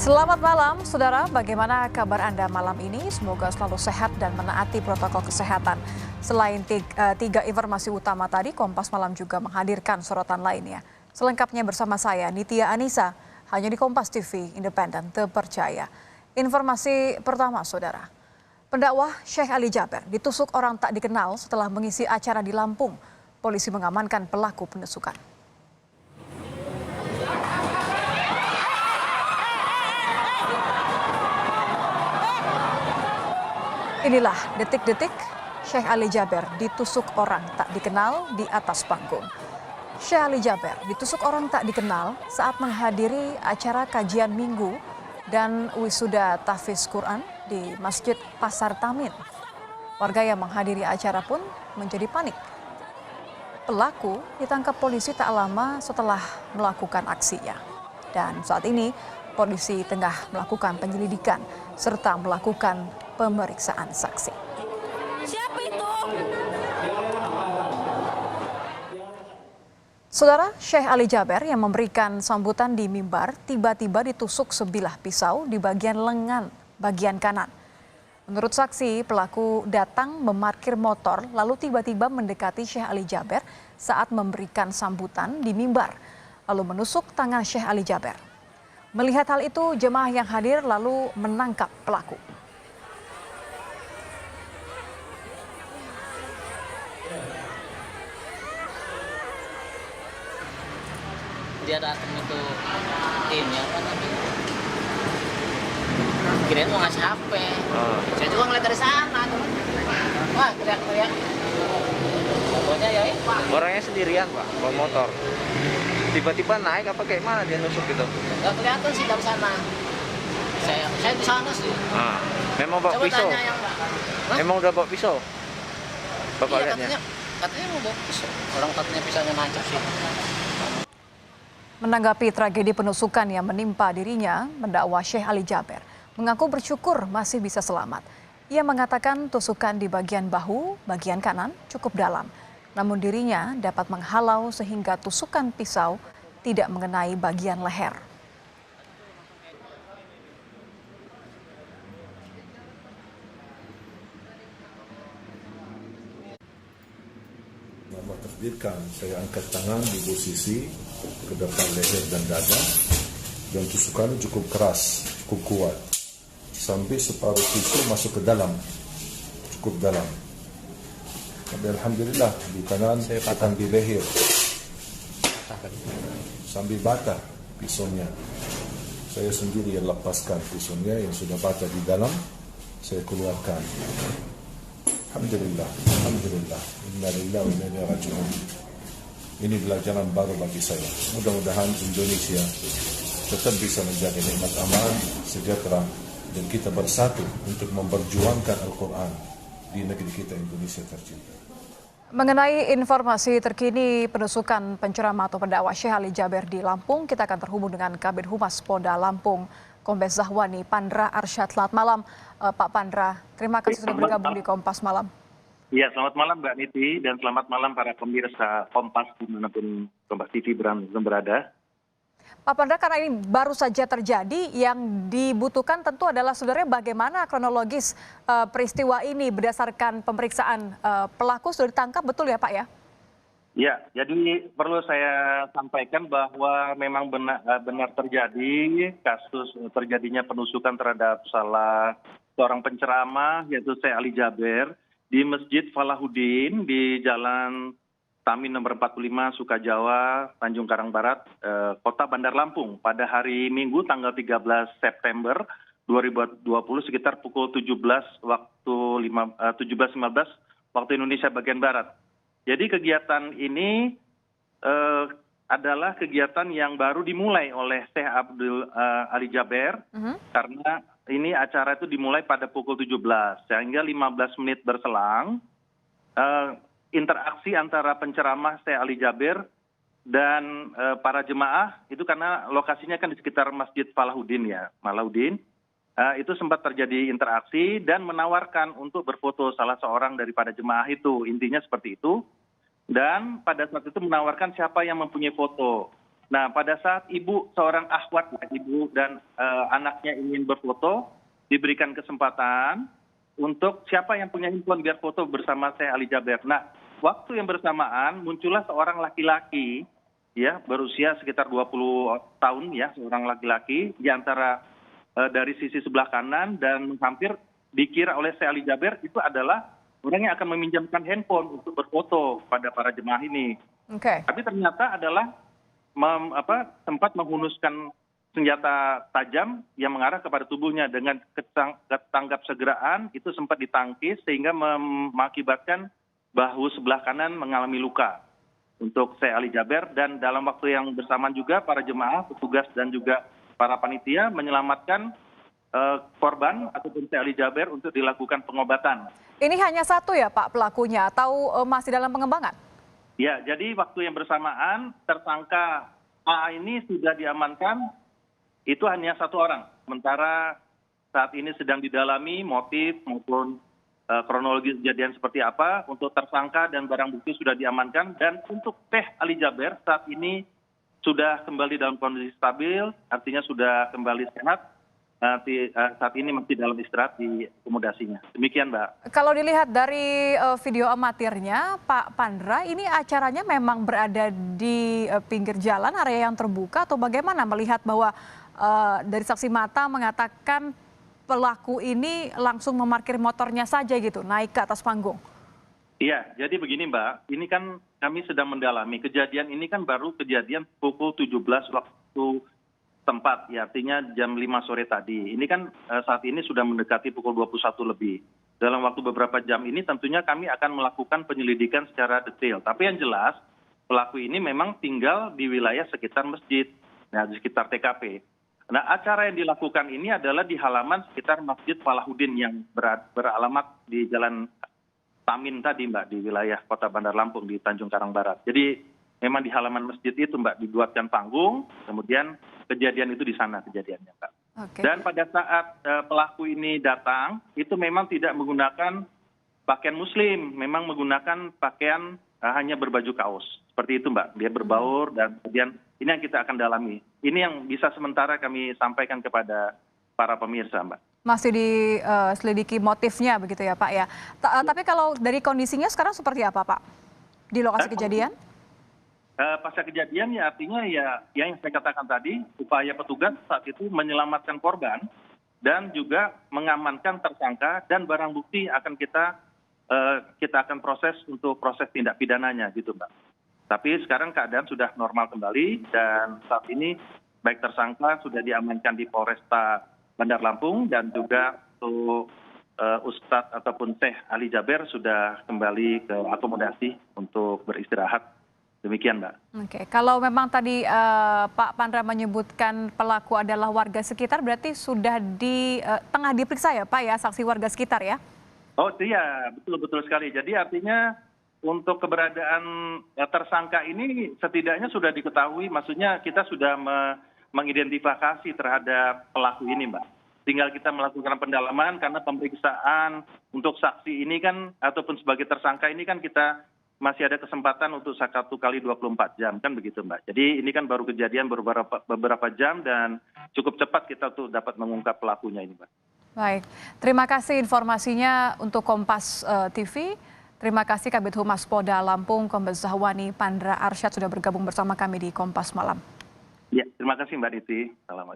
Selamat malam, saudara. Bagaimana kabar Anda malam ini? Semoga selalu sehat dan menaati protokol kesehatan. Selain tiga informasi utama tadi, Kompas Malam juga menghadirkan sorotan lainnya. Selengkapnya bersama saya, Nitya Anissa, hanya di Kompas TV, independen, terpercaya. Informasi pertama, saudara. Pendakwah Sheikh Ali Jaber ditusuk orang tak dikenal setelah mengisi acara di Lampung. Polisi mengamankan pelaku penusukan. Inilah detik-detik Sheikh Ali Jaber ditusuk orang tak dikenal di atas panggung. Sheikh Ali Jaber ditusuk orang tak dikenal saat menghadiri acara kajian minggu dan wisuda tahfiz Quran di Masjid Pasar Tamin. Warga yang menghadiri acara pun menjadi panik. Pelaku ditangkap polisi tak lama setelah melakukan aksinya. Dan saat ini polisi tengah melakukan penyelidikan serta melakukan pemeriksaan saksi. Siapa itu? Saudara, Sheikh Ali Jaber yang memberikan sambutan di mimbar tiba-tiba ditusuk sebilah pisau di bagian lengan bagian kanan. Menurut saksi, pelaku datang memarkir motor lalu tiba-tiba mendekati Sheikh Ali Jaber saat memberikan sambutan di mimbar, lalu menusuk tangan Sheikh Ali Jaber. Melihat hal itu, jemaah yang hadir lalu menangkap pelaku. Dia datang itu ini apa namanya, kirain mau ngasih HP. Saya juga ngeliat dari sana tuh, wah teriak-teriak. Pokoknya ya Orangnya sendirian Pak, bawa motor. Tiba-tiba naik apa kayak mana dia nusuk gitu? nggak kelihatan sih dari sana. Saya di sana sih. Memang bawa Coba pisau? tanya yang Emang udah bawa pisau? Bapak iya, lihatnya? katanya mau bawa pisau. Orang katanya pisaunya nancap sih. Menanggapi tragedi penusukan yang menimpa dirinya, mendakwa Sheikh Ali Jaber mengaku bersyukur masih bisa selamat. Ia mengatakan tusukan di bagian bahu, bagian kanan cukup dalam. Namun dirinya dapat menghalau sehingga tusukan pisau tidak mengenai bagian leher. Nama takdirkan saya angkat tangan di posisi ke depan leher dan dada, dan tusukannya cukup keras, cukup kuat, sampai separuh pisau masuk ke dalam, cukup dalam. Tapi alhamdulillah di kanan patang di leher, sambil batah pisaunya. Saya sendiri yang lepaskan pisaunya yang sudah batah di dalam, saya keluarkan. Alhamdulillah, alhamdulillah. Inna lillahi wa inna ilaihi raji'un. Ini pelajaran baru bagi saya. Mudah-mudahan Indonesia tetap bisa menjaga nikmat aman, sejahtera, dan kita bersatu untuk memperjuangkan Al-Quran di negeri kita Indonesia tercinta. Mengenai informasi terkini penusukan penceramah atau pendakwah Sheikh Ali Jaber di Lampung, kita akan terhubung dengan Kabid Humas Polda Lampung, Kombes Zahwani Pandra Arsyad. Selamat malam, Pak Pandra. Terima kasih sudah bergabung di Kompas Malam. Ya, selamat malam Mbak Niti dan selamat malam para pemirsa Kompas dimanapun Kompas TV berada. Pak Pandra, karena ini baru saja terjadi, yang dibutuhkan tentu adalah sebenarnya bagaimana kronologis peristiwa ini berdasarkan pemeriksaan pelaku sudah ditangkap, betul ya Pak ya? Ya, jadi perlu saya sampaikan bahwa memang benar terjadi kasus terjadinya penusukan terhadap salah seorang penceramah yaitu Sheikh Ali Jaber di Masjid Falahuddin di Jalan Tamin nomor 45 Sukajawa, Tanjung Karang Barat, Kota Bandar Lampung pada hari Minggu tanggal 13 September 2020 sekitar pukul 17.15 waktu Indonesia bagian Barat. Jadi kegiatan ini adalah kegiatan yang baru dimulai oleh Sheikh Ali Jaber karena ini acara itu dimulai pada pukul 17 sehingga 15 menit berselang interaksi antara penceramah Sheikh Ali Jaber dan para jemaah itu karena lokasinya kan di sekitar Masjid Falahuddin ya, itu sempat terjadi interaksi dan menawarkan untuk berfoto salah seorang daripada jemaah itu, intinya seperti itu. Dan pada saat itu menawarkan siapa yang mempunyai foto. Nah, pada saat seorang akhwat, ibu dan anaknya ingin berfoto, diberikan kesempatan untuk siapa yang punya handphone biar foto bersama Syekh Ali Jaber. Nah, waktu yang bersamaan muncullah seorang laki-laki, ya, berusia sekitar 20 tahun, ya, seorang laki-laki di antara dari sisi sebelah kanan dan hampir dikira oleh Syekh Ali Jaber itu adalah orang yang akan meminjamkan handphone untuk berfoto pada para jemaah ini. Oke. Tapi ternyata adalah sempat menghunuskan senjata tajam yang mengarah kepada tubuhnya dengan ketanggap segeraan itu sempat ditangkis sehingga mengakibatkan bahu sebelah kanan mengalami luka untuk Syekh Ali Jaber, dan dalam waktu yang bersamaan juga para jemaah, petugas dan juga para panitia menyelamatkan korban ataupun Syekh Ali Jaber untuk dilakukan pengobatan. Ini hanya satu ya Pak pelakunya atau masih dalam pengembangan? Ya, jadi waktu yang bersamaan tersangka A ini sudah diamankan, itu hanya satu orang. Sementara saat ini sedang didalami motif maupun kronologi kejadian seperti apa. Untuk tersangka dan barang bukti sudah diamankan. Dan untuk Syekh Ali Jaber saat ini sudah kembali dalam kondisi stabil, artinya sudah kembali sehat. Saat ini masih dalam istirahat di akomodasinya. Demikian, Mbak. Kalau dilihat dari video amatirnya, Pak Pandra, ini acaranya memang berada di pinggir jalan, area yang terbuka, atau bagaimana melihat bahwa dari saksi mata mengatakan pelaku ini langsung memarkir motornya saja gitu, naik ke atas panggung? Iya, jadi begini Mbak, ini kan kami sedang mendalami. Kejadian ini kan baru kejadian pukul 17 waktu tempat, ya artinya jam 5 sore tadi. Ini kan saat ini sudah mendekati pukul 21 lebih. Dalam waktu beberapa jam ini tentunya kami akan melakukan penyelidikan secara detail. Tapi yang jelas pelaku ini memang tinggal di wilayah sekitar masjid, nah, di sekitar TKP. Nah, acara yang dilakukan ini adalah di halaman sekitar Masjid Falahuddin yang beralamat di Jalan Tamin tadi, Mbak, di wilayah Kota Bandar Lampung di Tanjung Karang Barat. Jadi memang di halaman masjid itu, Mbak, dibuatkan panggung, kemudian kejadian itu di sana kejadiannya, Mbak. Okay. Dan pada saat pelaku ini datang, itu memang tidak menggunakan pakaian muslim, memang menggunakan pakaian hanya berbaju kaos. Seperti itu, Mbak. Dia berbaur dan kemudian ini yang kita akan dalami. Ini yang bisa sementara kami sampaikan kepada para pemirsa, Mbak. Masih diselidiki motifnya begitu ya Pak ya. Tapi kalau dari kondisinya sekarang seperti apa Pak di lokasi kejadian? Pasca kejadian ya artinya ya yang saya katakan tadi, upaya petugas saat itu menyelamatkan korban dan juga mengamankan tersangka dan barang bukti akan kita akan proses untuk proses tindak pidananya gitu, Mbak. Tapi sekarang keadaan sudah normal kembali dan saat ini baik tersangka sudah diamankan di Polresta Bandar Lampung dan juga untuk Ustadz ataupun Syekh Ali Jaber sudah kembali ke akomodasi untuk beristirahat. Demikian, Mbak. Oke, kalau memang tadi Pak Pandra menyebutkan pelaku adalah warga sekitar, berarti sudah tengah diperiksa ya Pak ya, saksi warga sekitar ya? Oh iya, betul sekali. Jadi artinya untuk keberadaan tersangka ini setidaknya sudah diketahui, maksudnya kita sudah mengidentifikasi terhadap pelaku ini, Mbak. Tinggal kita melakukan pendalaman karena pemeriksaan untuk saksi ini kan ataupun sebagai tersangka ini kan kita masih ada kesempatan untuk 1 kali 24 jam kan begitu, Mbak. Jadi ini kan baru kejadian beberapa jam dan cukup cepat kita tuh dapat mengungkap pelakunya ini, Mbak. Baik, terima kasih informasinya untuk Kompas TV. Terima kasih Kabid Humas Polda Lampung, Kombes Zahwani Pandra Arsyad sudah bergabung bersama kami di Kompas Malam. Ya, terima kasih Mbak Niti. Assalamualaikum.